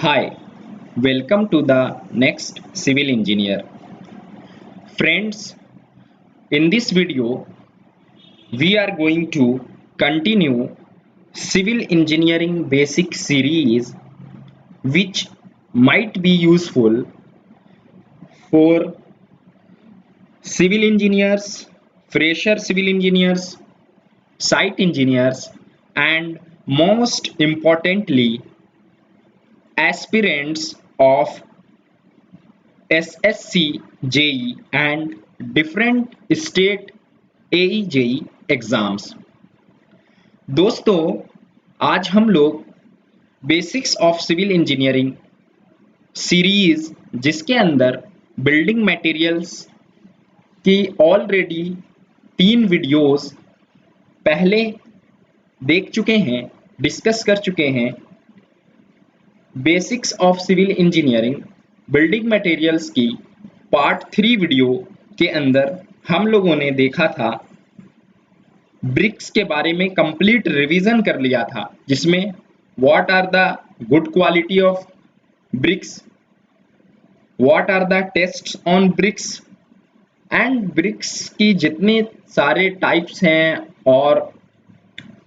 Hi, welcome to the next civil engineer. Friends, in this video, we are going to continue civil engineering basic series which might be useful for civil engineers, fresher civil engineers, site engineers, and most importantly, aspirants of SSC, JEE and different state AE JEE exams. दोस्तों, आज हम लोग basics of civil engineering series जिसके अंदर building materials की already 3 videos पहले देख चुके हैं, डिस्कस कर चुके हैं। Basics of civil engineering building materials की पार्ट 3 वीडियो के अंदर हम लोगों ने देखा था, ब्रिक्स के बारे में कंप्लीट रिवीजन कर लिया था, जिसमें what are the good quality of bricks, what are the tests on bricks and bricks की जितने सारे टाइप्स हैं और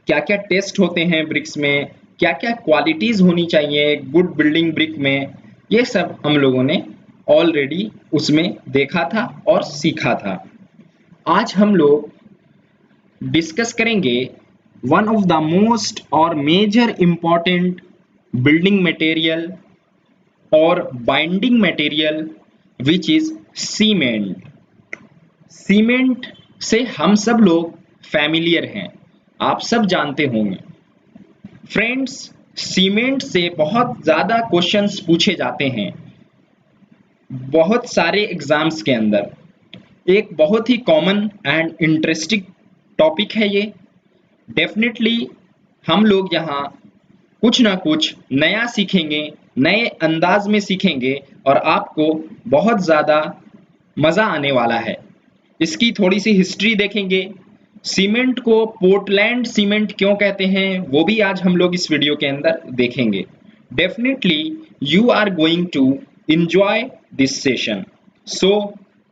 क्या क्या टेस्ट होते हैं ब्रिक्स में, क्या क्या क्वालिटीज होनी चाहिए गुड बिल्डिंग ब्रिक में, ये सब हम लोगों ने ऑलरेडी उसमें देखा था और सीखा था। आज हम लोग डिस्कस करेंगे वन ऑफ द मोस्ट और मेजर इंपॉर्टेंट बिल्डिंग मटेरियल और binding material which is cement. Cement से हम सब लोग फैमिलियर हैं, आप सब जानते होंगे। फ्रेंड्स, सीमेंट से बहुत ज़्यादा क्वेश्चंस पूछे जाते हैं बहुत सारे एग्जाम्स के अंदर। एक बहुत ही कॉमन एंड इंटरेस्टिंग टॉपिक है ये। डेफिनेटली हम लोग यहाँ कुछ ना कुछ नया सीखेंगे, नए अंदाज में सीखेंगे और आपको बहुत ज़्यादा मज़ा आने वाला है। इसकी थोड़ी सी हिस्ट्री देखेंगे, सीमेंट को पोर्टलैंड सीमेंट क्यों कहते हैं वो भी आज हम लोग इस वीडियो के अंदर देखेंगे। Definitely you are going to enjoy this session, so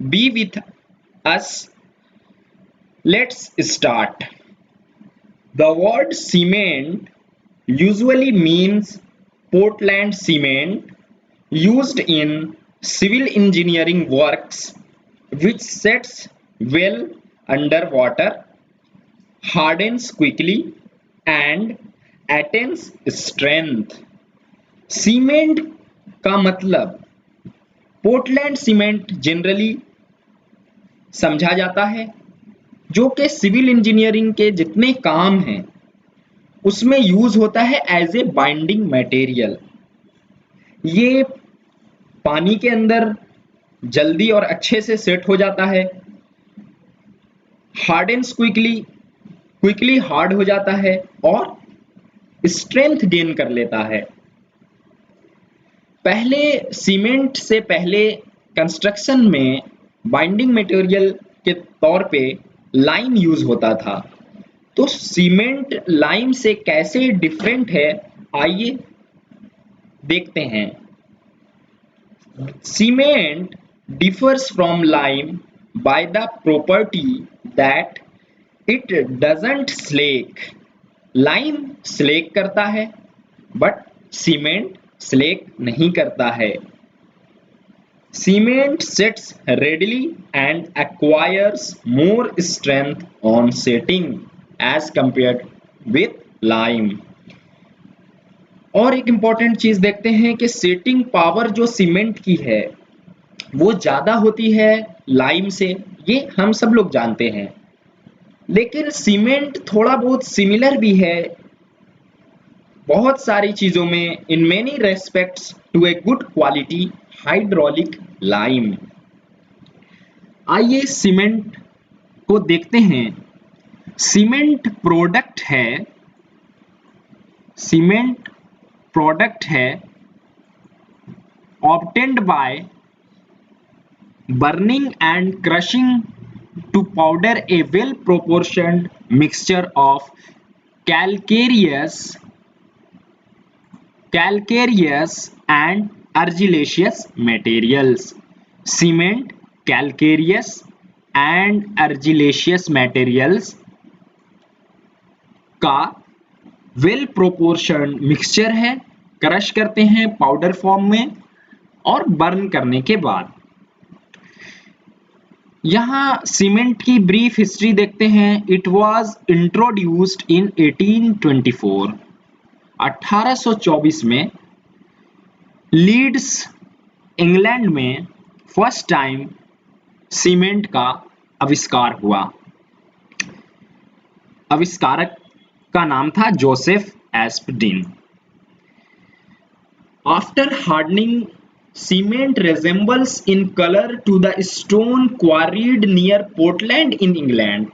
be with us. Let's start. The word cement usually means Portland cement used in civil engineering works which sets well under water, hardens quickly and attains strength. Cement का मतलब Portland cement generally समझा जाता है, जो कि civil engineering के जितने काम हैं उसमें यूज होता है एज ए बाइंडिंग मटेरियल। ये पानी के अंदर जल्दी और अच्छे से सेट हो जाता है, हार्डन्स क्विकली हार्ड हो जाता है और स्ट्रेंथ गेन कर लेता है। पहले सीमेंट से पहले कंस्ट्रक्शन में बाइंडिंग मटेरियल के तौर पे लाइम यूज होता था। तो सीमेंट लाइम से कैसे डिफरेंट है, आइए देखते हैं। Cement differs from lime by the property that it doesn't slake. Lime slake करता है बट सीमेंट स्लेक नहीं करता है। Cement sets readily and acquires more strength on setting as compared with lime. और एक इंपॉर्टेंट चीज देखते हैं कि सेटिंग पावर जो सीमेंट की है वो ज्यादा होती है लाइम से, ये हम सब लोग जानते हैं। लेकिन सीमेंट थोड़ा बहुत सिमिलर भी है बहुत सारी चीजों में, in many respects to a good quality hydraulic lime. आइए सीमेंट को देखते हैं। सीमेंट प्रोडक्ट है obtained by burning and crushing to powder a well proportioned mixture of calcareous calcareous and argillaceous materials. Cement, calcareous and argillaceous materials का well proportion mixture है। Crush करते हैं powder form में और बर्न करने के बाद। यहां सीमेंट की ब्रीफ हिस्ट्री देखते हैं। इट वाज इंट्रोड्यूस्ड इन 1824, 1824 में लीड्स इंग्लैंड में फर्स्ट टाइम सीमेंट का आविष्कार हुआ। आविष्कारक का नाम था Joseph Aspdin. After hardening, cement resembles in color to the stone quarried near Portland in England.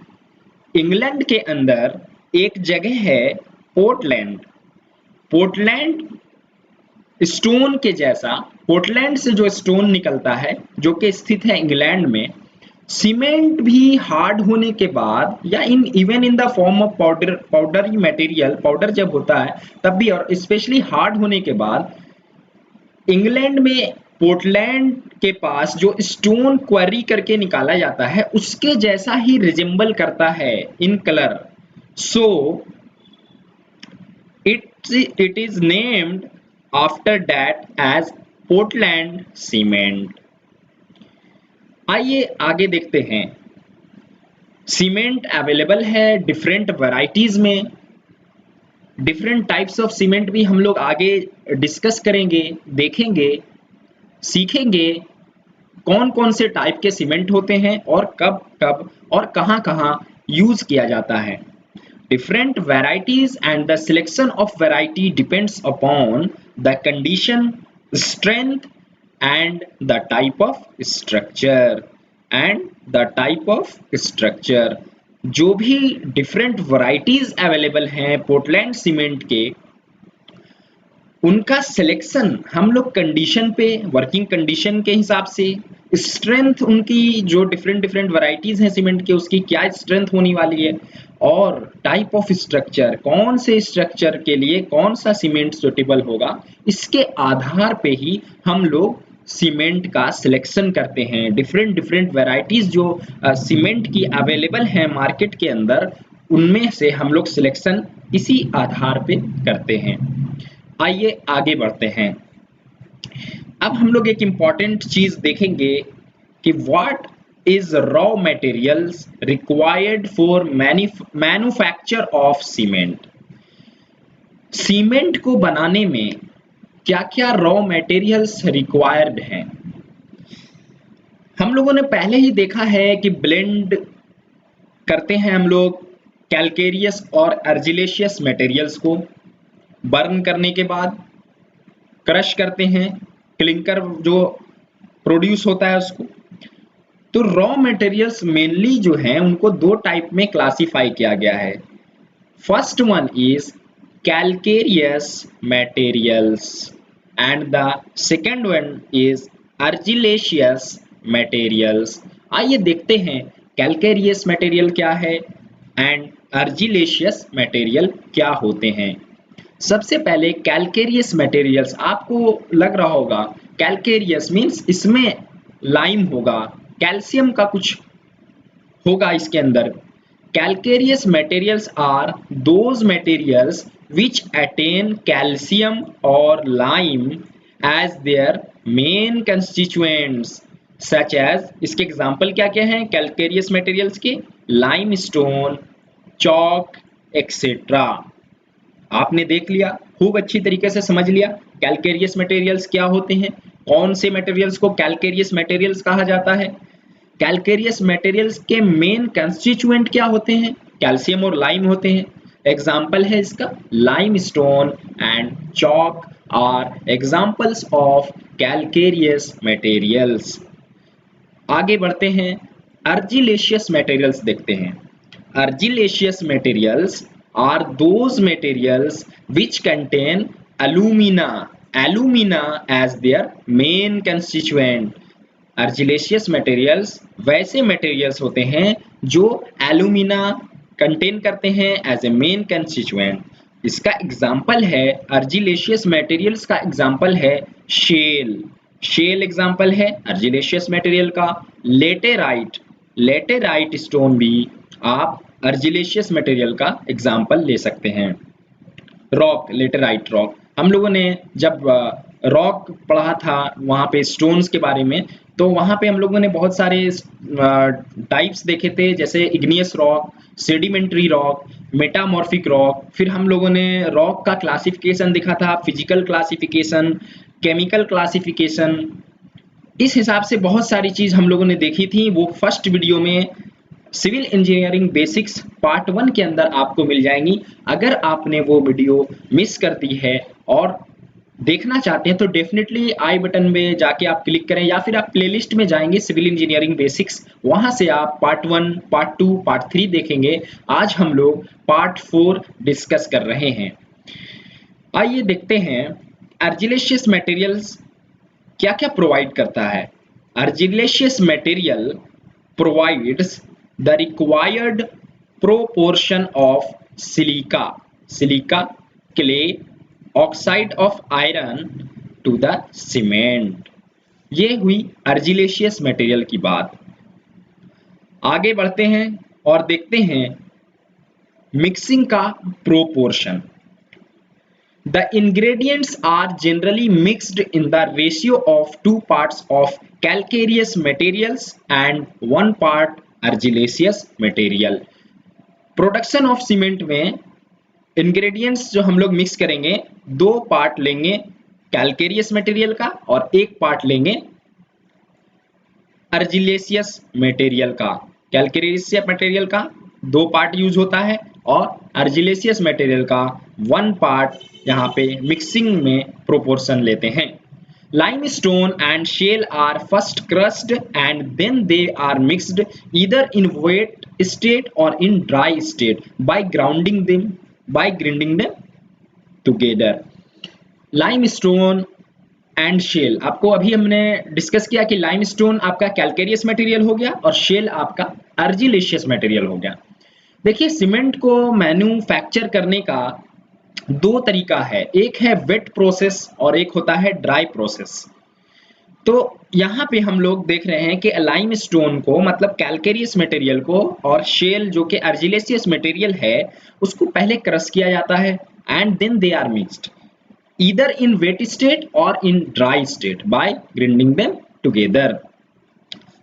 England के अंदर एक जगह है पोर्टलैंड। पोर्टलैंड स्टोन के जैसा, पोर्टलैंड से जो स्टोन निकलता है जो कि स्थित है इंग्लैंड में, सीमेंट भी हार्ड होने के बाद या even in the form of powdery material, powder जब होता है तब भी, और स्पेशली हार्ड होने के बाद इंग्लैंड में पोर्टलैंड के पास जो स्टोन क्वेरी करके निकाला जाता है उसके जैसा ही रिजेंबल करता है in colour. So it is named after that as Portland cement. आइए आगे देखते हैं। सीमेंट अवेलेबल है डिफरेंट वैरायटीज में। डिफरेंट टाइप्स ऑफ सीमेंट भी हम लोग आगे डिस्कस करेंगे, देखेंगे, सीखेंगे कौन कौन से टाइप के सीमेंट होते हैं और कब कब और कहां कहां यूज किया जाता है। Different varieties and the selection of variety depends upon the condition, strength and the type of structure. जो भी डिफरेंट वैरायटीज अवेलेबल हैं पोर्टलैंड सीमेंट के, उनका सिलेक्शन हम लोग कंडीशन पे, वर्किंग कंडीशन के हिसाब से, स्ट्रेंथ उनकी जो डिफरेंट वैरायटीज हैं सीमेंट के उसकी क्या स्ट्रेंथ होने वाली है, और टाइप ऑफ स्ट्रक्चर, कौन से स्ट्रक्चर के लिए कौन सा सीमेंट सुटेबल होगा, इसके आधार पे ही हम लोग सीमेंट का सिलेक्शन करते हैं। डिफरेंट वैरायटीज जो सीमेंट की अवेलेबल है मार्केट के अंदर, उनमें से हम लोग सिलेक्शन इसी आधार पे करते हैं। आइए आगे बढ़ते हैं। अब हम लोग एक इंपॉर्टेंट चीज देखेंगे कि what is raw materials required for manufacture of cement. Cement को बनाने में क्या क्या रॉ मटेरियल्स रिक्वायर्ड हैं। हम लोगों ने पहले ही देखा है कि ब्लेंड करते हैं हम लोग कैलकेरियस और अर्जिलेशियस मटेरियल्स को, बर्न करने के बाद क्रश करते हैं, क्लिंकर जो प्रोड्यूस होता है उसको। तो रॉ मटेरियल्स मेनली जो हैं उनको दो टाइप में क्लासिफाई किया गया है। First one is calcareous materials and the second one is argillaceous materials। आइए देखते हैं calcareous material क्या है and argillaceous material क्या होते हैं। सबसे पहले calcareous materials, आपको लग रहा होगा calcareous मीन्स इसमें लाइम होगा, कैल्शियम का कुछ होगा इसके अंदर। Calcareous materials are those materials which attain calcium or lime as their main constituents such as, इसके एग्जाम्पल क्या क्या हैं calcareous materials के? limestone, chalk, etc। आपने देख लिया, खूब अच्छी तरीके से समझ लिया calcareous materials क्या होते हैं, कौन से materials को calcareous materials कहा जाता है। कैलकेरियस मटेरियल्स के मेन कंस्टिट्यूएंट क्या होते हैं? कैल्शियम और लाइम होते हैं। एग्जाम्पल है इसका limestone and chalk are examples of calcareous materials. आगे बढ़ते हैं, अर्जिलेशियस मटेरियल्स देखते हैं। Argillaceous materials are those materials which contain alumina as their main constituent। Argillaceous materials वैसे मटेरियल्स होते हैं जो एल्यूमिना कंटेन करते हैं एज ए मेन कंस्टिट्यूएंट। इसका एग्जाम्पल है अर्जिलेशियस मटेरियल्स का एग्जाम्पल है शेल एग्जाम्पल है अर्जिलेशियस मटेरियल का। लेटेराइट स्टोन भी आप अर्जिलेशियस मटेरियल का एग्जाम्पल ले सकते हैं। लेटेराइट रॉक, हम लोगों ने जब रॉक पढ़ा था वहाँ पे स्टोन्स के बारे में, तो वहाँ पे हम लोगों ने बहुत सारे टाइप्स देखे थे, जैसे igneous rock, sedimentary rock, metamorphic rock. फिर हम लोगों ने रॉक का क्लासिफिकेशन देखा था, फिजिकल क्लासिफिकेशन, केमिकल क्लासिफिकेशन। इस हिसाब से बहुत सारी चीज हम लोगों ने देखी थी। वो फर्स्ट वीडियो में सिविल इंजीनियरिंग बेसिक्स पार्ट 1 के अंदर आपको मिल जाएंगी। अगर आपने वो वीडियो मिस कर दी है और देखना चाहते हैं तो डेफिनेटली आई बटन में जाके आप क्लिक करें, या फिर आप प्लेलिस्ट में जाएंगे सिविल इंजीनियरिंग बेसिक्स, वहां से आप पार्ट 1, पार्ट 2, पार्ट 3 देखेंगे। आज हम लोग पार्ट 4 डिस्कस कर रहे हैं। आइए देखते हैं अर्जिलेशियस मटेरियल्स क्या क्या प्रोवाइड करता है। Argillaceous material provides the required proportion of silica, clay, oxide of iron to the cement. ये हुई अर्जिलेशियस मटेरियल की बात। आगे बढ़ते हैं और देखते हैं मिक्सिंग का proportion. The ingredients are generally mixed in the ratio of 2 parts of calcareous materials and 1 part argillaceous material. Production of cement में इंग्रेडिएंट्स जो हम लोग मिक्स करेंगे, 2 पार्ट लेंगे कैलकेरियस मटेरियल का और 1 पार्ट लेंगे अर्जिलेशियस मटेरियल का। कैलकेरियस मटेरियल का 2 पार्ट यूज होता है और अर्जिलेशियस मटेरियल का 1 पार्ट यहाँ पे मिक्सिंग में प्रोपोर्शन लेते हैं। Limestone and shale are first crushed and then they are mixed either in wet state और in dry state by grinding them together. Limestone and shale, आपको अभी हमने डिस्कस किया कि लाइमस्टोन आपका कैलकेरियस मटेरियल हो गया और शेल आपका अर्जिलेशियस मटेरियल हो गया। देखिए, सीमेंट को मैन्युफैक्चर करने का 2 तरीका है, एक है वेट प्रोसेस और एक होता है ड्राई प्रोसेस। तो यहाँ पे हम लोग देख रहे हैं कि लाइमस्टोन को, मतलब कैलकेरियस मटेरियल को, और शेल जो कि अर्जिलेशियस मटेरियल है, उसको पहले क्रश किया जाता है and then they are mixed either in wet state और in dry state by grinding them together.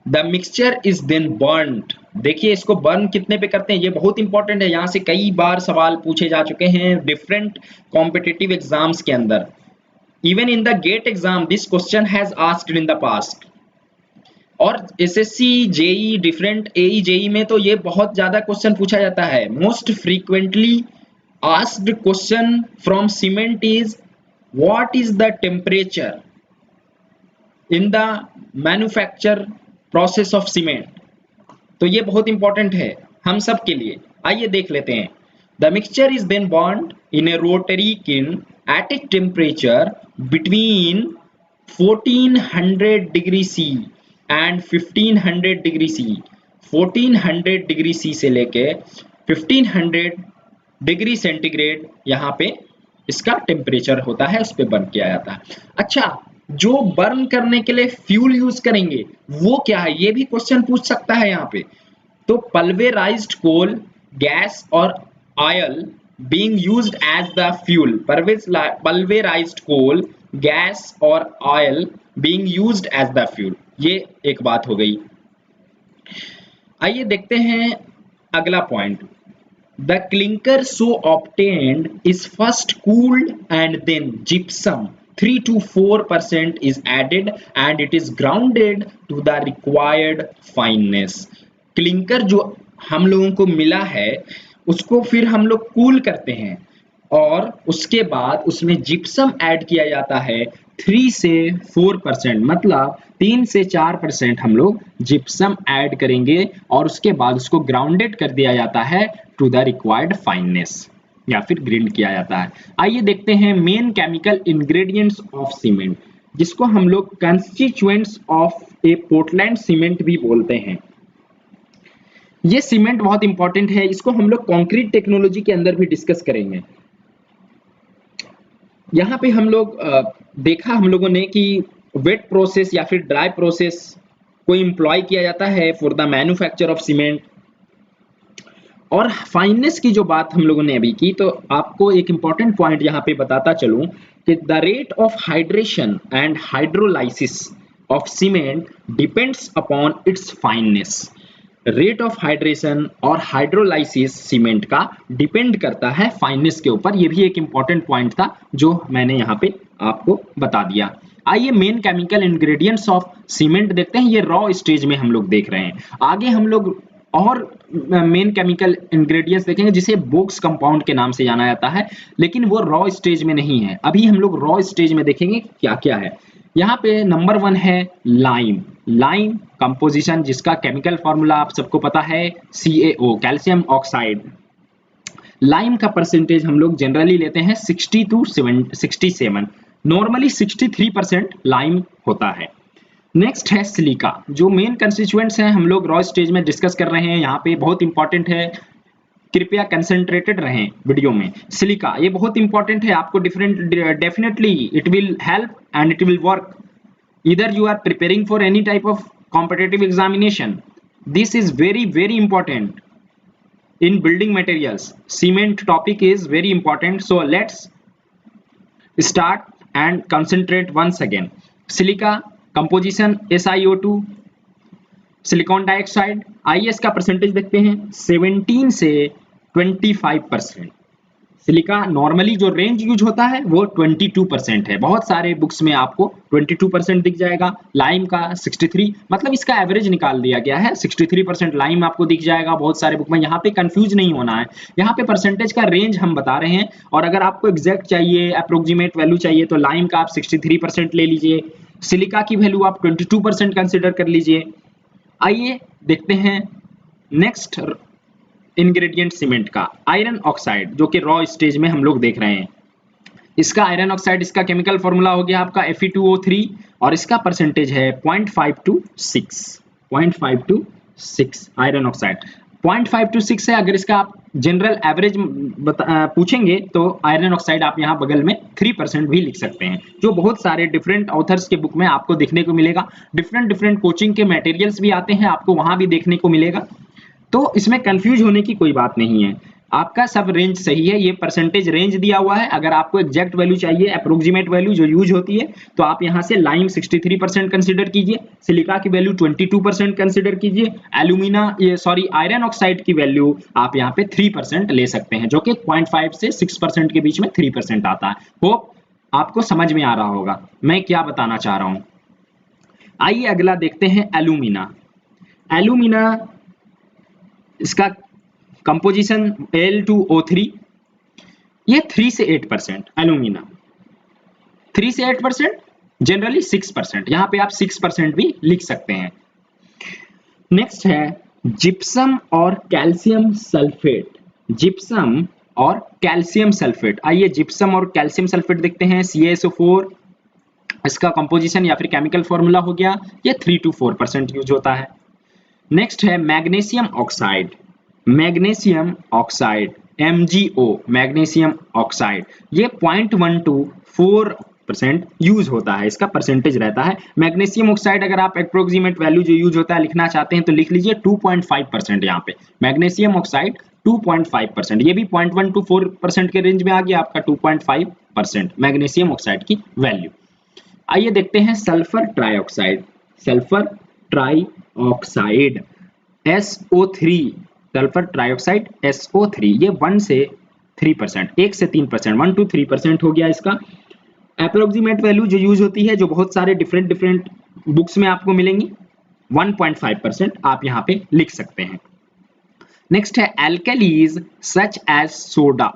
The mixture is then burned. देखिए, इसको बर्न कितने पे करते हैं, ये बहुत इंपॉर्टेंट है। यहाँ से कई बार सवाल पूछे जा चुके हैं डिफरेंट कॉम्पिटिटिव एग्जाम्स के अंदर। Even in the GATE exam this question has asked in the past. और SSC, JE, different AE, JE में तो ये बहुत ज्यादा क्वेश्चन पूछा जाता है। Most frequently asked question from cement is what is the temperature in the manufacture process of cement. तो ये बहुत इंपॉर्टेंट है हम सब के लिए। आइए देख लेते हैं। The mixture is then burned in a rotary kiln at a temperature between 1400 degree C and 1500 degree C. 1400 degree C से लेके 1500 डिग्री सेंटीग्रेड यहाँ पे इसका टेम्परेचर होता है, उस पर बर्न किया जाता है। अच्छा, जो बर्न करने के लिए फ्यूल यूज करेंगे वो क्या है, ये भी क्वेश्चन पूछ सकता है यहाँ पे। तो पल्वेराइज्ड कोल, गैस और oil being used as the fuel. Pulverised coal, gas और oil being used as the fuel, ये एक बात हो गई। आइए देखते हैं अगला point. The clinker so obtained is first cooled and then gypsum 3 to 4% is added and it is grounded to the required fineness. Clinker जो हम लोगों को मिला है उसको फिर हम लोग कूल करते हैं और उसके बाद उसमें जिप्सम ऐड किया जाता है 3 से 4%, मतलब 3 से 4% हम लोग जिप्सम ऐड करेंगे और उसके बाद उसको ग्राउंडेड कर दिया जाता है टू द रिक्वायर्ड फाइननेस, या फिर ग्राइंड किया जाता है। आइए देखते हैं main chemical ingredients of cement, जिसको हम लोग constituents of A Portland cement भी बोलते हैं। ये सीमेंट बहुत इंपॉर्टेंट है, इसको हम लोग कंक्रीट टेक्नोलॉजी के अंदर भी डिस्कस करेंगे। यहाँ पे हम लोग देखा हम लोगों ने कि वेट प्रोसेस या फिर ड्राई प्रोसेस को इम्प्लॉय किया जाता है for the manufacture of cement. और फाइननेस की जो बात हम लोगों ने अभी की, तो आपको एक इंपॉर्टेंट पॉइंट यहाँ पे बताता चलूं कि the rate of hydration and hydrolysis of cement depends upon its fineness. Rate of hydration और हाइड्रोलाइसिस सीमेंट का डिपेंड करता है फाइननेस के ऊपर। ये भी एक इंपॉर्टेंट पॉइंट था जो मैंने यहाँ पे आपको बता दिया। आइए main chemical ingredients of cement देखते हैं। ये रॉ स्टेज में हम लोग देख रहे हैं। आगे हम लोग और मेन केमिकल इंग्रेडिएंट्स देखेंगे जिसे बोक्स कंपाउंड के नाम से जाना जाता है, लेकिन वो रॉ स्टेज में नहीं है। अभी हम लोग रॉ स्टेज में देखेंगे क्या क्या है। यहाँ पे नंबर 1 है लाइम। लाइम कंपोजिशन जिसका केमिकल फॉर्मूला आप सबको पता है CaO, कैल्शियम ऑक्साइड। लाइम का परसेंटेज हम लोग जनरली लेते हैं 60 to 67, नॉर्मली 63% लाइम होता है। नेक्स्ट है सिलिका। जो मेन कंस्टिट्यूएंट्स हैं हम लोग रॉ स्टेज में डिस्कस कर रहे हैं, यहाँ पे बहुत इंपॉर्टेंट है, कृपया कंसंट्रेटेड रहें वीडियो में। सिलिका ये बहुत इंपॉर्टेंट है, आपको definitely it will help and it will work either you are preparing for any type of competitive examination. This is very very important in building materials. Cement topic is very important, so let's start and concentrate once again. Silica composition SiO2, silicon dioxide. आइए इसका percentage देखते हैं 17 से 25%। Silica normally जो range use होता है वो 22% है। बहुत सारे बुक्स में आपको 22% दिख जाएगा। लाइम का 63, मतलब इसका एवरेज निकाल दिया गया है। 63% लाइम आपको दिख जाएगा बहुत सारे बुक में। यहाँ पे कंफ्यूज नहीं होना है, यहाँ पे परसेंटेज का रेंज हम बता रहे हैं। और अगर आपको एग्जैक्ट चाहिए, अप्रोक्सीमेट वैल्यू चाहिए, तो लाइम का आप 63% ले लीजिए, सिलिका की वैल्यू आप 22% कंसिडर कर लीजिए। आइए देखते हैं नेक्स्ट इंग्रेडिएंट सीमेंट का, आयरन ऑक्साइड, जो कि रॉ स्टेज में हम लोग देख रहे हैं। इसका आयरन ऑक्साइड, इसका केमिकल फॉर्मूला हो गया आपका Fe2O3 और इसका परसेंटेज है 0.526 आयरन ऑक्साइड 0.526 है। अगर इसका आप जनरल एवरेज पूछेंगे तो आयरन ऑक्साइड आप यहाँ बगल में 3% भी लिख सकते हैं, जो बहुत सारे डिफरेंट ऑथर्स के बुक में आपको देखने को मिलेगा। डिफरेंट कोचिंग के मटेरियल्स भी आते हैं, आपको वहां भी देखने को मिलेगा। तो इसमें कंफ्यूज होने की कोई बात नहीं है, आपका सब रेंज सही है। ये परसेंटेज रेंज दिया हुआ है। अगर आपको एग्जैक्ट वैल्यू चाहिए, अप्रोक्सीमेट वैल्यू जो यूज होती है, तो आप यहाँ से लाइम 63% कंसिडर कीजिए, सिलिका की वैल्यू 22% कंसिडर कीजिए, आयरन ऑक्साइड की वैल्यू आप यहाँ पे 3% ले सकते हैं, जो कि 0.5 से 6% के बीच में 3% आता है। होप आपको समझ में आ रहा होगा मैं क्या बताना चाह रहा हूँ। आइए अगला देखते हैं एल्यूमिना। एल्यूमिना इसका कंपोजिशन Al2O3, ये 3 से 8%। एल्यूमिना 3 से 8%, जनरली 6%, यहाँ पे आप 6% भी लिख सकते हैं। नेक्स्ट है जिप्सम और कैल्शियम सल्फेट। जिप्सम और कैल्शियम सल्फेट। आइए जिप्सम और कैल्शियम सल्फेट देखते हैं। CaSO4 इसका कंपोजिशन या फिर केमिकल फॉर्मूला हो गया, ये 3 to 4% यूज होता है। नेक्स्ट है magnesium oxide. Magnesium oxide MgO, magnesium oxide, ये 0.124% यूज होता है, इसका परसेंटेज रहता है। मैग्नीशियम ऑक्साइड अगर आप अप्रोक्सीमेट वैल्यू जो यूज होता है लिखना चाहते हैं तो लिख लीजिए 2.5%। यहाँ पे मैग्नीशियम ऑक्साइड 2.5%, ये भी 0.1 to 4% के रेंज में आ गया आपका 2.5% मैग्नीशियम ऑक्साइड की वैल्यू। आइए देखते हैं sulphur trioxide. Sulphur trioxide SO3, sulphur trioxide SO3, ये 1 से 3%, 1 से 3%, 1 to 3% हो गया इसका। अप्रोक्सीमेट वैल्यू जो यूज होती है, जो बहुत सारे डिफरेंट बुक्स में आपको मिलेंगी, 1.5% आप यहाँ पे लिख सकते हैं। नेक्स्ट है alkalis such as soda.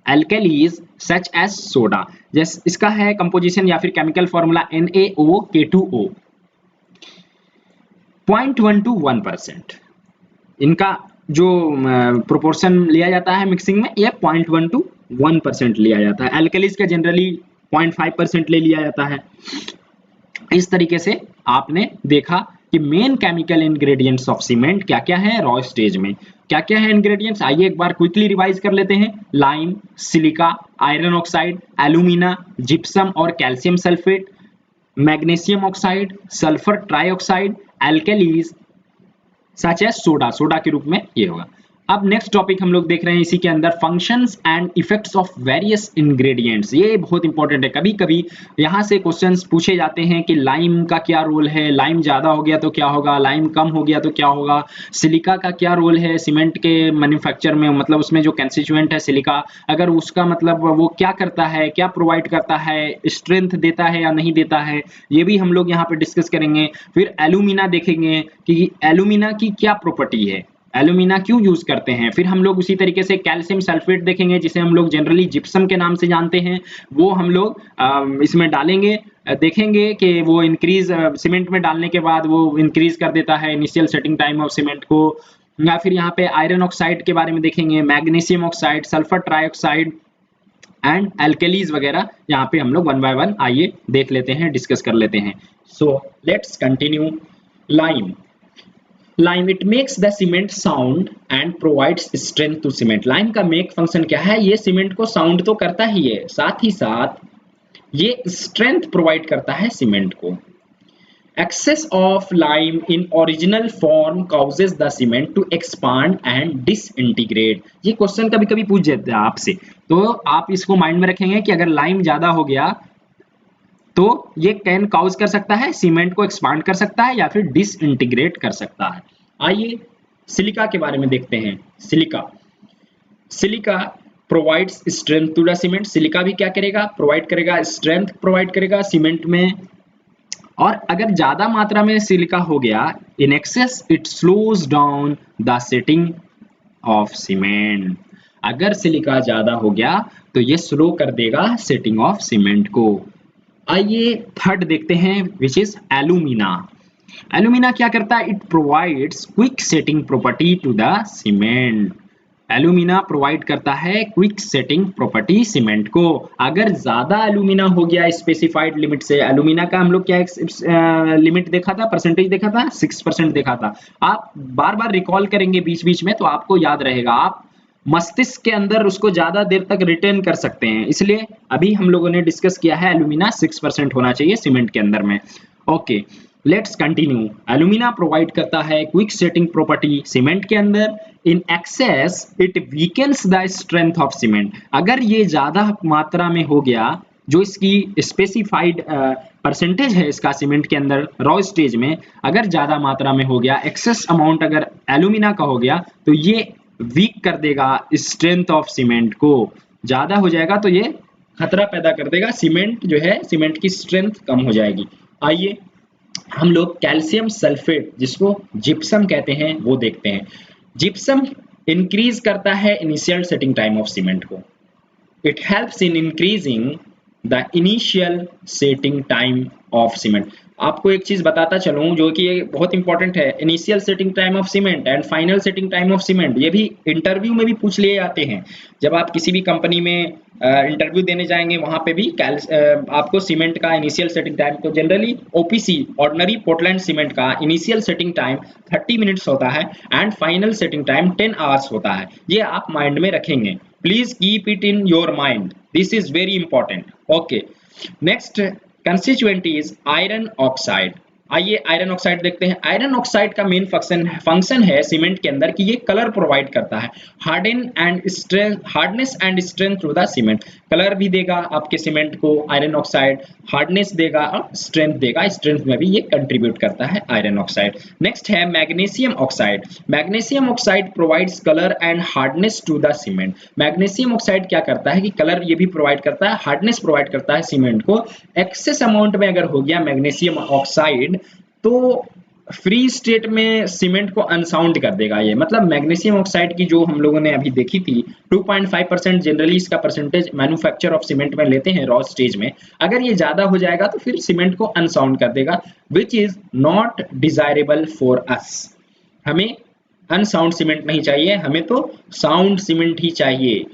Alkalis such as soda, जैसे इसका है कंपोजिशन या फिर केमिकल फॉर्मूला NaOK2O, 0.1 to 1%। इनका जो प्रोपोर्शन लिया जाता है मिक्सिंग में, ये 0.1 to 1% लिया जाता है। एल्केलीज का जनरली 0.5% ले लिया जाता है। इस तरीके से आपने देखा कि main chemical ingredients of cement क्या क्या है रॉ स्टेज में। क्या क्या है इंग्रेडिएंट्स, आइए एक बार क्विकली रिवाइज कर लेते हैं। Lime, silica, iron oxide, alumina, gypsum और calcium sulphate, magnesium oxide, sulphur trioxide, alkalis such है सोडा, सोडा के रूप में ये होगा। अब नेक्स्ट टॉपिक हम लोग देख रहे हैं इसी के अंदर, functions and effects of various ingredients. ये बहुत इंपॉर्टेंट है, कभी कभी यहाँ से क्वेश्चंस पूछे जाते हैं कि लाइम का क्या रोल है, लाइम ज्यादा हो गया तो क्या होगा, लाइम कम हो गया तो क्या होगा, सिलिका का क्या रोल है सीमेंट के मैन्युफैक्चर में, मतलब उसमें जो कंस्टिट्यूएंट है सिलिका, अगर उसका मतलब वो क्या करता है, क्या प्रोवाइड करता है, स्ट्रेंथ देता है या नहीं देता है, ये भी हम लोग यहाँ पे डिस्कस करेंगे। फिर एल्यूमिना देखेंगे कि एल्यूमिना की क्या प्रॉपर्टी है, एल्यूमिना क्यों यूज करते हैं। फिर हम लोग उसी तरीके से कैल्शियम सल्फेट देखेंगे, जिसे हम लोग जनरली जिप्सम के नाम से जानते हैं, वो हम लोग इसमें डालेंगे, देखेंगे कि वो इंक्रीज सीमेंट में डालने के बाद वो इंक्रीज कर देता है initial setting time of cement को। या फिर यहाँ पे आयरन ऑक्साइड के बारे में देखेंगे, magnesium oxide, sulphur trioxide and alkalis वगैरह, यहाँ पे हम लोग वन बाय वन आइए देख लेते हैं, डिस्कस कर लेते हैं। So let's continue. Lime, lime it makes the cement sound and provides strength to cement. Lime का मेक फंक्शन क्या है, ये सीमेंट को साउंड तो करता ही है, साथ ही साथ ये स्ट्रेंथ प्रोवाइड करता है सीमेंट को। Excess of lime in original form causes the cement to expand and disintegrate. ये क्वेश्चन कभी कभी पूछ जाते हैं आपसे, तो आप इसको माइंड में रखेंगे कि अगर लाइम ज्यादा हो गया तो ये कैन काउज कर सकता है, सीमेंट को एक्सपांड कर सकता है या फिर डिसइंटीग्रेट कर सकता है। आइए सिलिका के बारे में देखते हैं। Silica, silica provides strength to the cement. Silica भी क्या करेगा, प्रोवाइड करेगा, स्ट्रेंथ प्रोवाइड करेगा सीमेंट में। और अगर ज्यादा मात्रा में सिलिका हो गया, in excess it slows down the setting of cement. अगर सिलिका ज्यादा हो गया तो ये स्लो कर देगा सेटिंग ऑफ सीमेंट को। आइए थर्ड देखते हैं, विच इज एल्यूमिना। एल्यूमिना क्या करता है, it provides quick setting property to the cement. Alumina provide करता है क्विक सेटिंग प्रॉपर्टी सीमेंट को। अगर ज्यादा एल्यूमिना हो गया स्पेसिफाइड लिमिट से, एल्यूमिना का हम लोग क्या लिमिट देखा था, परसेंटेज देखा था, 6% देखा था। आप बार बार रिकॉल करेंगे बीच बीच में तो आपको याद रहेगा, आप मस्तिष्क के अंदर उसको ज्यादा देर तक रिटेन कर सकते हैं। इसलिए अभी हम लोगों ने डिस्कस किया है एल्यूमिना 6% होना चाहिए सीमेंट के अंदर में। Okay, let's continue. Alumina provide करता है क्विक सेटिंग प्रॉपर्टी सीमेंट के अंदर। In excess it weakens the strength of cement. अगर ये ज्यादा मात्रा में हो गया, जो इसकी स्पेसिफाइड परसेंटेज है इसका सीमेंट के अंदर रॉ स्टेज में, अगर ज्यादा मात्रा में हो गया, एक्सेस अमाउंट अगर एल्यूमिना का हो गया, तो ये वीक कर देगा स्ट्रेंथ ऑफ सीमेंट को। ज्यादा हो जाएगा तो ये खतरा पैदा कर देगा, सीमेंट जो है, सीमेंट की स्ट्रेंथ कम हो जाएगी। आइए हम लोग कैल्शियम सल्फेट, जिसको जिप्सम कहते हैं, वो देखते हैं। जिप्सम इंक्रीज करता है initial setting time of cement को। It helps in increasing the initial setting time of cement. आपको एक चीज बताता चलूं जो कि बहुत इंपॉर्टेंट है, initial setting time of cement and final setting time of cement, ये भी इंटरव्यू में भी पूछ लिए जाते हैं। जब आप किसी भी कंपनी में इंटरव्यू देने जाएंगे, वहां पे भी आपको सीमेंट का इनिशियल सेटिंग टाइम, तो generally OPC ordinary Portland cement का इनिशियल सेटिंग टाइम 30 मिनट्स होता है and final setting time 10 hours होता है। ये आप माइंड में रखेंगे, please keep it in your mind, this is very important. Okay, next constituent is iron oxide. आइए आयरन ऑक्साइड देखते हैं। आयरन ऑक्साइड का मेन फंक्शन है सीमेंट के अंदर कि ये कलर प्रोवाइड करता है, hardness and strength through the cement. Colour भी देगा आपके सीमेंट को आयरन ऑक्साइड, हार्डनेस देगा और स्ट्रेंथ देगा, स्ट्रेंथ में भी ये कंट्रीब्यूट करता है आयरन ऑक्साइड। नेक्स्ट है magnesium oxide. Magnesium oxide provides colour and hardness to the cement. Magnesium oxide क्या करता है कि कलर ये भी प्रोवाइड करता है, हार्डनेस प्रोवाइड करता है सीमेंट को। एक्सेस अमाउंट में अगर हो गया मैग्नीशियम ऑक्साइड तो फ्री स्टेट में सीमेंट को अनसाउंड कर देगा ये। मतलब मैग्नीशियम ऑक्साइड की जो हम लोगों ने अभी देखी थी 2.5% जनरली इसका परसेंटेज मैन्युफैक्चर ऑफ सीमेंट में लेते हैं रॉ स्टेज में। अगर ये ज्यादा हो जाएगा तो फिर सीमेंट को अनसाउंड कर देगा, which is not desirable for us. हमें अनसाउंड सीमेंट नहीं चाहिए, हमें तो साउंड सीमेंट ही चाहिए।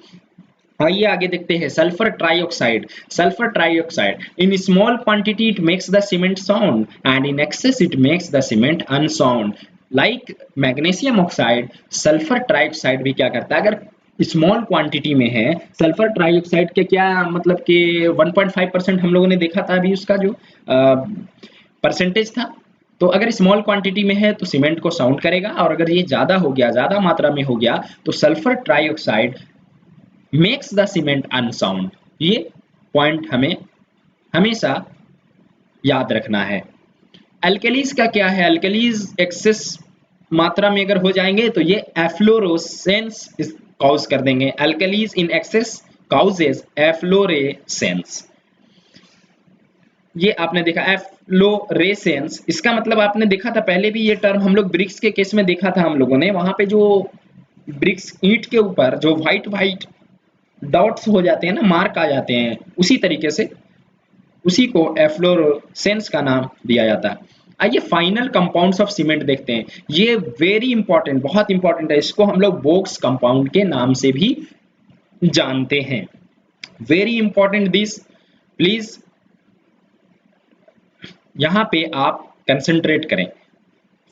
आइए आगे देखते हैं sulphur trioxide. Sulphur trioxide in small quantity it makes the cement sound and in excess it makes the cement unsound. Like magnesium oxide, sulphur trioxide भी क्या करता है, अगर स्मॉल क्वांटिटी में है, सल्फर ट्राइऑक्साइड के क्या मतलब कि 1.5% हम लोगों ने देखा था अभी उसका जो परसेंटेज था। तो अगर स्मॉल क्वांटिटी में है तो सीमेंट को साउंड करेगा, और अगर ये ज़्यादा हो गया, ज़्यादा मात्रा में हो गया, तो sulphur trioxide makes the cement unsound. ये पॉइंट हमें हमेशा याद रखना है। एल्केलीज का क्या है, एल्केलीज एक्सेस मात्रा में अगर हो जाएंगे तो ये एफ्लोरोसेंस कॉज कर देंगे। Alkalis in excess causes efflorescence. ये आपने देखा एफ्लोरेसेंस, इसका मतलब आपने देखा था पहले भी, ये टर्म हम लोग ब्रिक्स के केस में देखा था हम लोगों ने। वहां पे जो ब्रिक्स ईंट के ऊपर जो व्हाइट व्हाइट डॉट्स हो जाते हैं ना, मार्क आ जाते हैं, उसी तरीके से उसी को एफ्लोरोसेंस का नाम दिया जाता है। आइए फाइनल कंपाउंड्स ऑफ सीमेंट देखते हैं। ये वेरी इंपॉर्टेंट, बहुत इंपॉर्टेंट है। इसको हम लोग बोक्स कंपाउंड के नाम से भी जानते हैं। वेरी इंपॉर्टेंट दिस, प्लीज यहाँ पे आप कंसंट्रेट करें।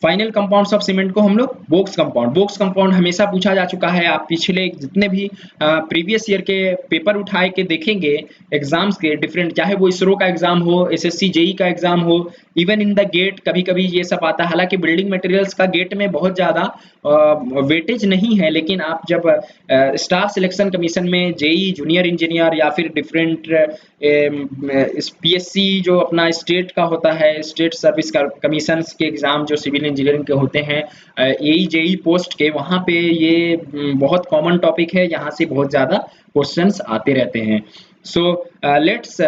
फाइनल कंपाउंड्स ऑफ सीमेंट को हम लोग बोक्स कंपाउंड हमेशा पूछा जा चुका है। आप पिछले जितने भी प्रीवियस ईयर के पेपर उठाए के देखेंगे एग्जाम्स के डिफरेंट, चाहे वो इसरो का एग्जाम हो, एसएससी जेई का एग्जाम हो, इवन इन द गेट कभी कभी ये सब आता है। हालांकि बिल्डिंग मटेरियल्स का गेट में बहुत ज़्यादा वेटेज नहीं है, लेकिन आप जब स्टाफ सिलेक्शन कमीशन में जेई जूनियर इंजीनियर या फिर डिफरेंट पीएससी जो अपना स्टेट का होता है, स्टेट सर्विस कमीशन के एग्जाम जो सिविल इंजीनियरिंग के होते हैं, एई जेई पोस्ट के, वहाँ पे ये बहुत कॉमन टॉपिक है, यहाँ से बहुत ज़्यादा क्वेश्चंस आते रहते हैं। So let's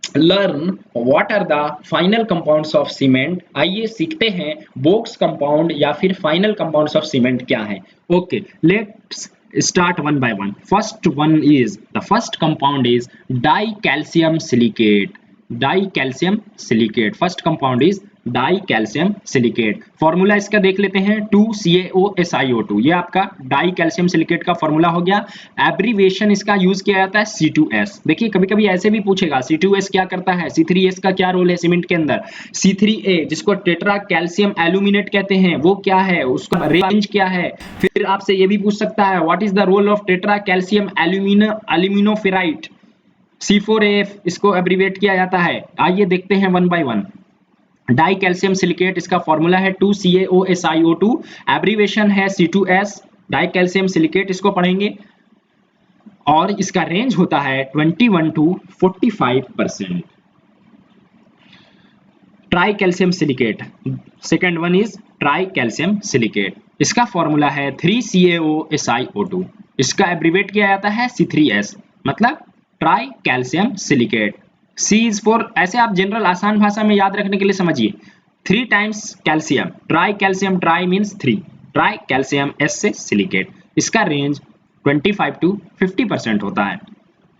learn what are the final compounds of cement. आइए सीखते हैं बोक्स कंपाउंड या फिर फाइनल कंपाउंड्स ऑफ सीमेंट क्या है। Okay, let's start one by one. The first compound is dicalcium silicate. Dicalcium silicate, first compound is dicalcium silicate. Formula इसका देख लेते हैं, 2CaOSiO2, ये आपका डाइकैल्शियम सिलिकेट का फॉर्मूला हो गया। एब्रीविएशन इसका यूज किया जाता है C2S। देखिए कभी कभी ऐसे भी पूछेगा C2S क्या करता है, C3S का क्या रोल है सीमेंट के अंदर, C3A जिसको टेट्रा कैल्शियम एल्यूमिनेट कहते हैं वो क्या है, उसका रेंज क्या है। फिर आपसे ये भी पूछ सकता है what is the role of tetra calcium aluminoferrite, C4AF इसको एब्रीविएट किया जाता है। आइए देखते हैं one by one. Dicalcium silicate, इसका फॉर्मूला है 2CaOSiO2, एब्रीविएशन है C2S। डाइकैल्शियम सिलिकेट इसको पढ़ेंगे, और इसका रेंज होता है 21 to 45%। Tricalcium silicate, second one is tricalcium silicate, इसका फॉर्मूला है 3CaOSiO2, इसका एब्रीविएट किया जाता है C3S, मतलब tricalcium silicate. C is for, ऐसे आप जनरल आसान भाषा में याद रखने के लिए समझिए, 3 times calcium, try calcium, try means 3, try calcium S से सिलिकेट, इसका रेंज 25 to 50% होता है।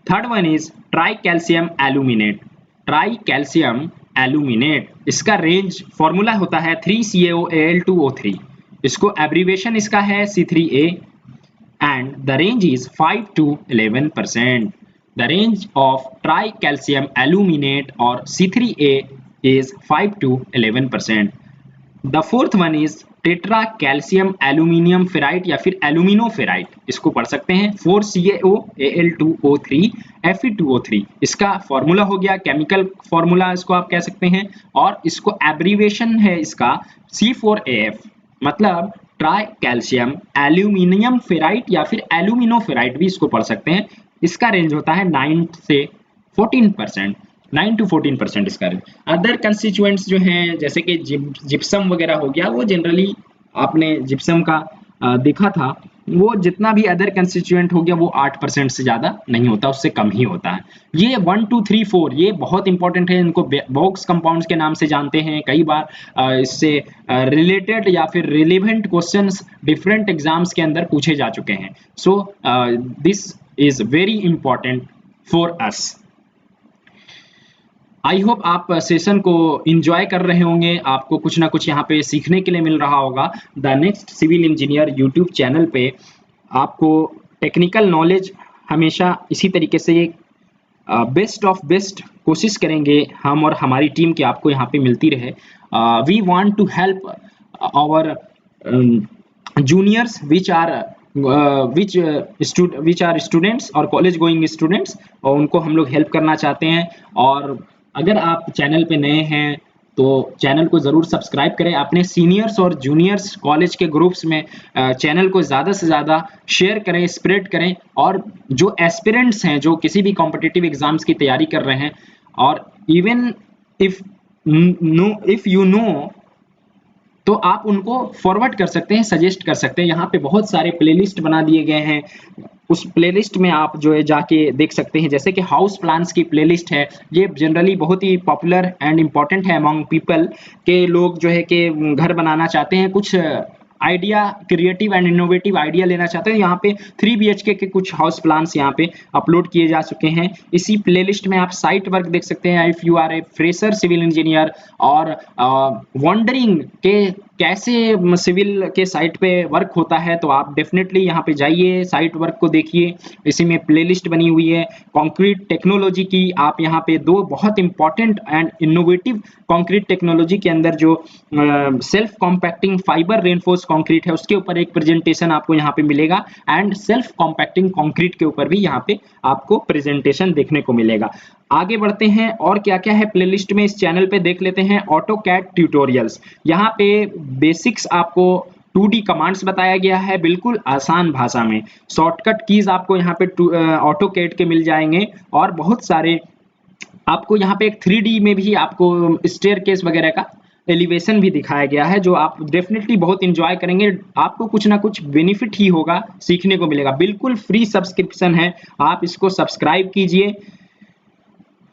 Third one is try calcium aluminate, try calcium aluminate, इसका रेंज फॉर्मूला होता है 3CaOAl2O3, इसको एब्रीविएशन इसका है C3A, and the range is 5 to 11%. The range of tricalcium aluminate or C3A is 5 to 11%. The fourth one is tetra calcium aluminium ferrite या फिर एल्यूमिनोफेराइट, इसको पढ़ सकते हैं 4CaOAl2O3 Fe2O3, इसका फॉर्मूला हो गया, केमिकल फॉर्मूला इसको आप कह सकते हैं, और इसको एब्रीविएशन है इसका C4AF, मतलब ट्राई कैल्शियम एल्यूमिनियम फेराइट या फिर एल्यूमिनोफेराइट भी इसको पढ़ सकते हैं। इसका रेंज होता है 9 से 14%, 9 to 14% इसका रेंज। अदर कंस्टिट्यूएंट्स जो हैं जैसे कि जिप्सम वगैरह हो गया, वो जनरली आपने जिप्सम का देखा था, वो जितना भी अदर कंस्टिट्यूएंट हो गया वो 8% से ज़्यादा नहीं होता, उससे कम ही होता है। ये 1 2 3 4 ये बहुत इंपॉर्टेंट है, इनको बॉक्स कंपाउंड्स के नाम से जानते हैं। कई बार इससे रिलेटेड या फिर रिलेवेंट क्वेश्चंस डिफरेंट एग्जाम्स के अंदर पूछे जा चुके हैं। So this is very important for us. I hope आप सेशन को इंजॉय कर रहे होंगे, आपको कुछ ना कुछ यहाँ पे सीखने के लिए मिल रहा होगा। The next civil engineer YouTube channel पे आपको टेक्निकल नॉलेज हमेशा इसी तरीके से बेस्ट ऑफ बेस्ट कोशिश करेंगे हम और हमारी टीम की आपको यहाँ पे मिलती रहे। We want to help our juniors which are students और कॉलेज गोइंग स्टूडेंट्स, और उनको हम लोग हेल्प करना चाहते हैं। और अगर आप चैनल पे नए हैं तो चैनल को ज़रूर सब्सक्राइब करें, अपने सीनियर्स और जूनियर्स कॉलेज के ग्रुप्स में चैनल को ज़्यादा से ज़्यादा शेयर करें, स्प्रेड करें। और जो एस्पिरेंट्स हैं, जो किसी भी कॉम्पिटिटिव एग्जाम्स की तैयारी कर रहे हैं, और इवन इफ यू नो, तो आप उनको फॉरवर्ड कर सकते हैं, सजेस्ट कर सकते हैं। यहाँ पे बहुत सारे प्लेलिस्ट बना दिए गए हैं, उस प्लेलिस्ट में आप जो है जाके देख सकते हैं। जैसे कि हाउस प्लान्स की प्लेलिस्ट है, ये जनरली बहुत ही पॉपुलर एंड इम्पॉर्टेंट है अमंग पीपल, के लोग जो है कि घर बनाना चाहते हैं, कुछ idea, creative and innovative idea लेना चाहते हैं। यहाँ पे 3 BHK के कुछ हाउस प्लान्स यहाँ पे अपलोड किए जा चुके हैं। इसी प्लेलिस्ट में आप साइट वर्क देख सकते हैं, if you are a fresher civil engineer और वंडरिंग के कैसे सिविल के साइट पे वर्क होता है, तो आप डेफिनेटली यहाँ पे जाइए, साइट वर्क को देखिए। इसी में प्लेलिस्ट बनी हुई है कंक्रीट टेक्नोलॉजी की। आप यहाँ पे 2 बहुत important and innovative concrete technology के अंदर जो self compacting fibre reinforce concrete है, उसके ऊपर एक प्रेजेंटेशन आपको यहाँ पे मिलेगा, एंड सेल्फ कॉम्पैक्टिंग कंक्रीट के ऊपर भी यहाँ पे आपको प्रेजेंटेशन देखने को मिलेगा। आगे बढ़ते हैं, और क्या क्या है प्लेलिस्ट में इस चैनल पे देख लेते हैं। ऑटोकैड ट्यूटोरियल्स, यहाँ पे बेसिक्स आपको 2D कमांड्स बताया गया है बिल्कुल आसान भाषा में। शॉर्टकट कीज आपको यहाँ पे ऑटोकैड के मिल जाएंगे, और बहुत सारे आपको यहाँ पे एक 3D में भी आपको स्टेयरकेस वगैरह का एलिवेशन भी दिखाया गया है, जो आप डेफिनेटली बहुत इंजॉय करेंगे। आपको कुछ ना कुछ बेनिफिट ही होगा, सीखने को मिलेगा। बिल्कुल फ्री सब्सक्रिप्शन है, आप इसको सब्सक्राइब कीजिए।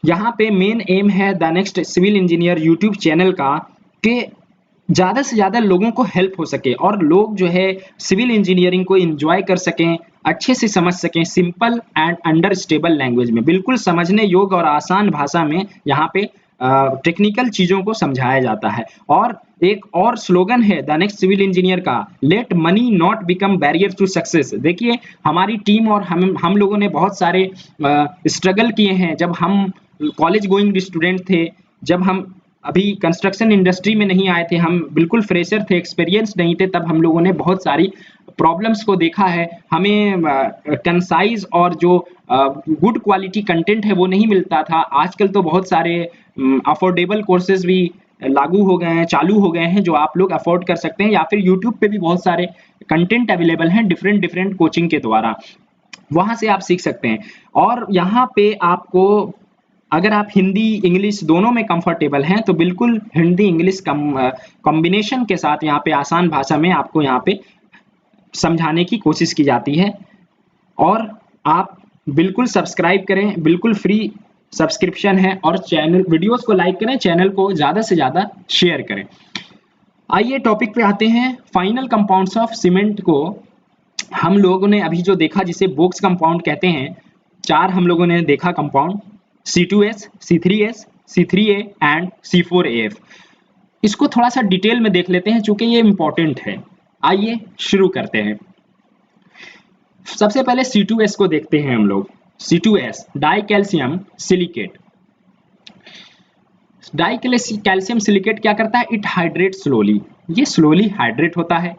यहाँ पे मेन एम है the next civil engineer YouTube channel का, कि ज़्यादा से ज़्यादा लोगों को हेल्प हो सके, और लोग जो है सिविल इंजीनियरिंग को एंजॉय कर सकें, अच्छे से समझ सकें, सिंपल एंड अंडरस्टेबल लैंग्वेज में, बिल्कुल समझने योग्य और आसान भाषा में यहाँ पे टेक्निकल चीज़ों को समझाया जाता है। और एक और स्लोगन है द नेक्स्ट सिविल इंजीनियर का, let money not become barrier to success. देखिए, हमारी टीम और हम लोगों ने बहुत सारे स्ट्रगल किए हैं। जब हम कॉलेज गोइंग स्टूडेंट थे, जब हम अभी कंस्ट्रक्शन इंडस्ट्री में नहीं आए थे, हम बिल्कुल फ्रेशर थे, एक्सपीरियंस नहीं थे, तब हम लोगों ने बहुत सारी प्रॉब्लम्स को देखा है। हमें कंसाइज और जो गुड क्वालिटी कंटेंट है वो नहीं मिलता था। आजकल तो बहुत सारे अफोर्डेबल कोर्सेज भी लागू हो गए हैं, चालू हो गए हैं, जो आप लोग अफोर्ड कर सकते हैं, या फिर यूट्यूब पे भी बहुत सारे कंटेंट अवेलेबल हैं डिफरेंट कोचिंग के द्वारा, वहां से आप सीख सकते हैं। और यहाँ पे आपको, अगर आप हिंदी इंग्लिश दोनों में कंफर्टेबल हैं, तो बिल्कुल हिंदी इंग्लिश कॉम्बिनेशन के साथ यहाँ पे आसान भाषा में आपको यहाँ पे समझाने की कोशिश की जाती है। और आप बिल्कुल सब्सक्राइब करें, बिल्कुल फ्री सब्सक्रिप्शन है, और चैनल वीडियोस को लाइक करें, चैनल को ज़्यादा से ज़्यादा शेयर करें। आइए टॉपिक पे आते हैं। फाइनल कंपाउंड्स ऑफ सीमेंट को हम लोगों ने अभी जो देखा, जिसे बॉक्स कंपाउंड कहते हैं, 4 हम लोगों ने देखा compound, C2S, C3S, C3A and C4AF। इसको थोड़ा सा डिटेल में देख लेते हैं, चूंकि ये इंपॉर्टेंट है। आइए शुरू करते हैं। सबसे पहले C2S को देखते हैं हम लोग। C2S di calcium silicate. Di calcium silicate क्या करता है? इट हाइड्रेट स्लोली, ये स्लोली हाइड्रेट होता है।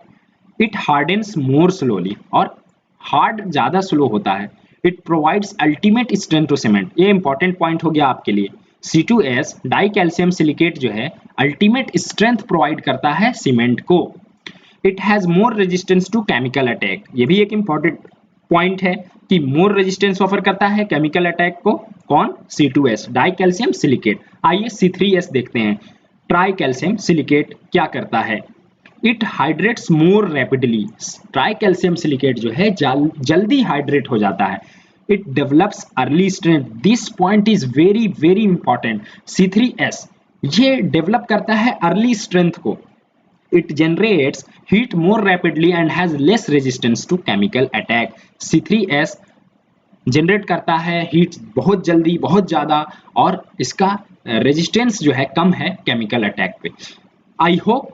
इट हार्डन्स मोर स्लोली, और हार्ड ज्यादा स्लो होता है। It provides ultimate strength to cement, ये इंपॉर्टेंट पॉइंट हो गया आपके लिए। C2S डाई कैल्शियम सिलिकेट जो है अल्टीमेट स्ट्रेंथ प्रोवाइड करता है सीमेंट को। It has more resistance to chemical attack, ये भी एक इंपॉर्टेंट पॉइंट है कि मोर रेजिस्टेंस ऑफर करता है केमिकल अटैक को। कौन? C2S di calcium silicate. आइए C3S देखते हैं। ट्राई कैल्शियम सिलिकेट क्या करता है? It hydrates more rapidly, tri calcium silicate जो है जल्दी हाइड्रेट हो जाता है। It develops early strength, this point is very very important. C3S ये डेवलप करता है अर्ली स्ट्रेंथ को। It generates heat more rapidly and has less resistance to chemical attack. C3S generate करता है हीट बहुत जल्दी, बहुत ज्यादा, और इसका रेजिस्टेंस जो है कम है केमिकल अटैक पे। आई होप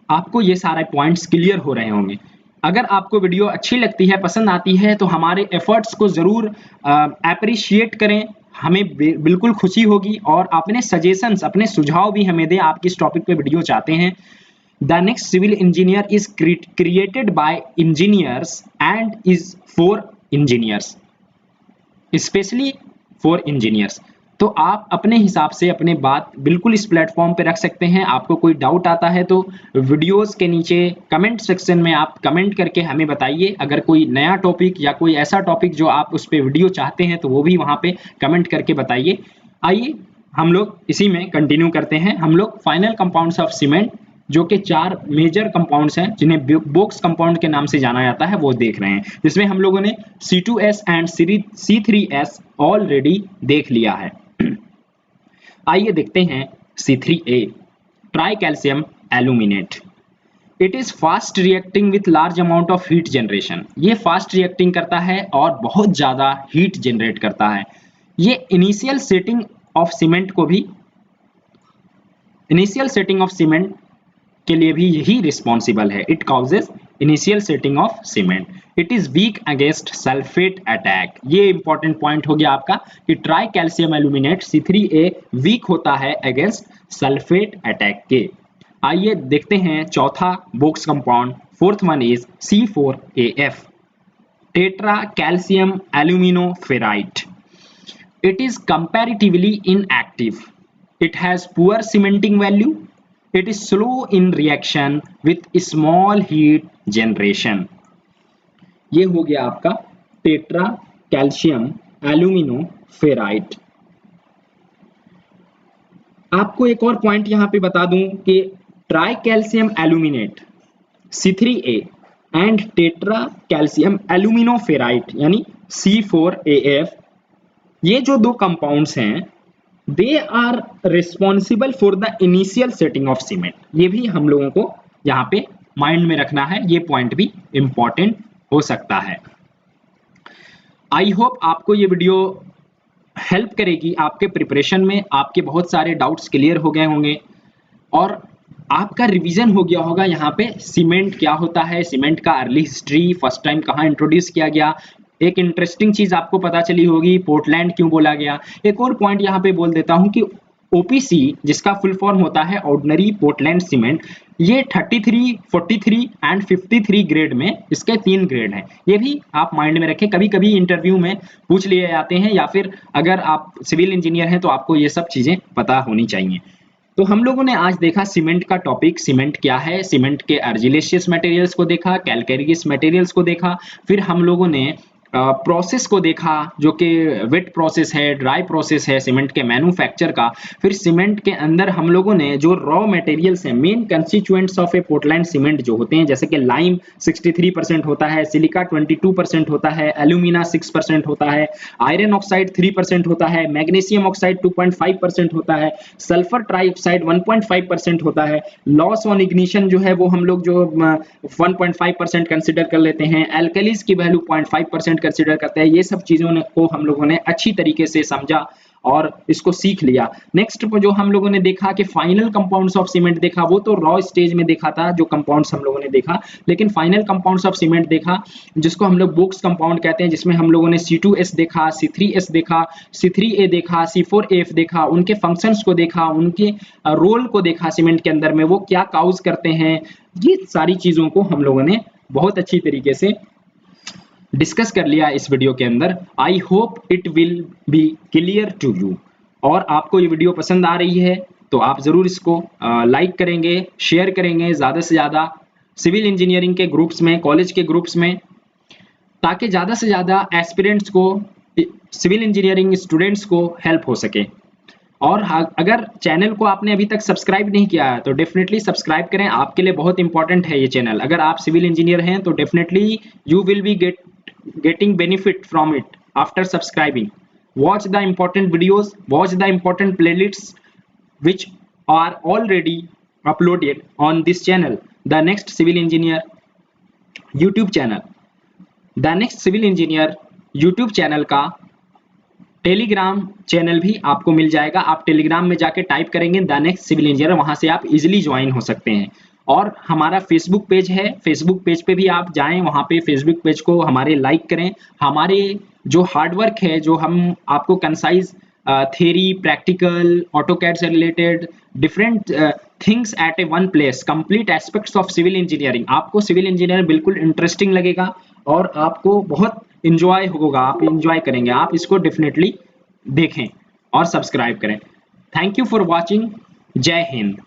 आपको ये सारे पॉइंट्स क्लियर हो रहे होंगे। अगर आपको वीडियो अच्छी लगती है, पसंद आती है, तो हमारे एफर्ट्स को ज़रूर अप्रिशिएट करें, हमें बिल्कुल खुशी होगी। और अपने सजेशंस, अपने सुझाव भी हमें दें, आप किस टॉपिक पे वीडियो चाहते हैं। The next civil engineer is created by engineers and is for engineers, specially for engineers. तो आप अपने हिसाब से अपने बात बिल्कुल इस प्लेटफॉर्म पे रख सकते हैं। आपको कोई डाउट आता है तो वीडियोस के नीचे कमेंट सेक्शन में आप कमेंट करके हमें बताइए। अगर कोई नया टॉपिक या कोई ऐसा टॉपिक जो आप उस पर वीडियो चाहते हैं तो वो भी वहाँ पे कमेंट करके बताइए। आइए हम लोग इसी में कंटिन्यू करते हैं। हम लोग फाइनल कंपाउंड्स ऑफ सीमेंट, जो कि 4 मेजर कंपाउंड्स हैं जिन्हें बोक्स कंपाउंड के नाम से जाना जाता है, वो देख रहे हैं, जिसमें हम लोगों ने C2S एंड C3S ऑलरेडी देख लिया है। आइए देखते हैं C3A, try calcium aluminate. It is fast reacting with large amount of heat generation. ये फास्ट रिएक्टिंग करता है और बहुत ज्यादा हीट जनरेट करता है। ये इनिशियल सेटिंग ऑफ सीमेंट के लिए भी यही रिस्पॉन्सिबल है। It causes initial setting of cement. It is weak against sulphate attack. ये इंपॉर्टेंट पॉइंट हो गया आपका कि tri calcium aluminate C3A week होता है अगेंस्ट सल्फेट अटैक के। आइए देखते हैं चौथा Bogue's compound. Fourth one is C4AF, tetra calcium aluminoferrite. It is comparatively inactive. It has poor cementing value. It is slow in reaction with small heat generation. ये हो गया आपका टेट्रा कैल्शियम एल्यूमिनोफेराइट। आपको एक और पॉइंट यहां पे बता दूं कि tri calcium aluminate C3A and tetra calcium aluminoferrite यानी C4AF, ये जो 2 कंपाउंड्स हैं, they are responsible for the initial setting of cement. ये भी हम लोगों को यहाँ पे माइंड में रखना है, ये पॉइंट भी इंपॉर्टेंट हो सकता है। आई होप आपको ये वीडियो हेल्प करेगी आपके प्रिपरेशन में। आपके बहुत सारे डाउट्स क्लियर हो गए होंगे और आपका रिवीजन हो गया होगा यहाँ पे सीमेंट क्या होता है, सीमेंट का अर्ली हिस्ट्री, फर्स्ट टाइम कहाँ इंट्रोड्यूस किया गया। एक इंटरेस्टिंग चीज आपको पता चली होगी, पोर्टलैंड क्यों बोला गया। एक और पॉइंट यहाँ पे बोल देता हूँ कि OPC, जिसका फुल फॉर्म होता है ऑर्डिनरी पोर्टलैंड सीमेंट, ये 33, 43 एंड 53 ग्रेड में इसके 3 ग्रेड हैं। ये भी आप माइंड में रखें, कभी कभी इंटरव्यू में पूछ लिए जाते हैं, या फिर अगर आप सिविल इंजीनियर हैं तो आपको ये सब चीजें पता होनी चाहिए। तो हम लोगों ने आज देखा सीमेंट का टॉपिक, सीमेंट क्या है, सीमेंट के अर्जिलेशियस मटेरियल्स को देखा, कैलकेरियस मटेरियल्स को देखा, फिर हम लोगों ने प्रोसेस को देखा जो कि वेट प्रोसेस है, ड्राई प्रोसेस है सीमेंट के मैन्युफैक्चर का। फिर सीमेंट के अंदर हम लोगों ने जो रॉ मटेरियल्स हैं, main constituents of A Portland cement जो होते हैं, जैसे कि लाइम 63% होता है, सिलिका 22% होता है, एल्यूमिना 6% होता है, आयरन ऑक्साइड 3% होता है, मैग्नीशियम ऑक्साइड 2.5% होता है, सल्फर ट्राइऑक्साइड 1.5% होता है, लॉस ऑन इग्निशन जो है वो हम लोग जो 1.5% कंसिडर कर लेते हैं, एल्कलीज की वैल्यू 0.5% कंसिडर करते हैं। ये सब चीजों को हम लोगों ने अच्छी तरीके से समझा और इसको सीख लिया। नेक्स्ट जो हम लोगों ने देखा कि फाइनल कंपाउंड्स ऑफ सीमेंट देखा, वो तो रॉ स्टेज में देखा था जो कंपाउंड्स हम लोगों ने देखा, लेकिन फाइनल कंपाउंड्स ऑफ सीमेंट देखा जिसको हम लोग बोक्स कंपाउंड कहते हैं, जिसमें हम लोगों ने C2S देखा, C3S देखा, C3A देखा, C4AF देखा, उनके फंक्शंस को देखा, उनके रोल को देखा सीमेंट के अंदर में, वो क्या काउज करते हैं। ये सारी चीजों को हम लोगों ने बहुत अच्छी तरीके से डिस्कस कर लिया इस वीडियो के अंदर। I hope it will be clear to you. और आपको ये वीडियो पसंद आ रही है तो आप जरूर इसको लाइक करेंगे, शेयर करेंगे ज़्यादा से ज़्यादा सिविल इंजीनियरिंग के ग्रुप्स में, कॉलेज के ग्रुप्स में, ताकि ज़्यादा से ज़्यादा एस्पिरेंट्स को, सिविल इंजीनियरिंग स्टूडेंट्स को हेल्प हो सके। और अगर चैनल को आपने अभी तक सब्सक्राइब नहीं किया है तो डेफिनेटली सब्सक्राइब करें, आपके लिए बहुत इंपॉर्टेंट है ये चैनल। अगर आप सिविल इंजीनियर हैं तो definitely you will be getting benefit from it after subscribing. Watch the important videos, watch the important playlists which are already uploaded on this channel, the next civil engineer YouTube channel. The next civil engineer YouTube channel का Telegram channel भी आपको मिल जाएगा। आप Telegram में जाके type करेंगे the next civil engineer, वहां से आप इजीली ज्वाइन हो सकते हैं। और हमारा फेसबुक पेज है, फेसबुक पेज पे भी आप जाएं, वहां पे फेसबुक पेज को हमारे लाइक करें। हमारे जो हार्डवर्क है, जो हम आपको कंसाइज theory, practical, AutoCAD से related different things at a one place, complete aspects of civil engineering. आपको civil engineering बिल्कुल interesting लगेगा और आपको बहुत enjoy होगा, आप enjoy करेंगे, आप इसको definitely देखें और सब्सक्राइब करें। Thank you for watching. जय हिंद।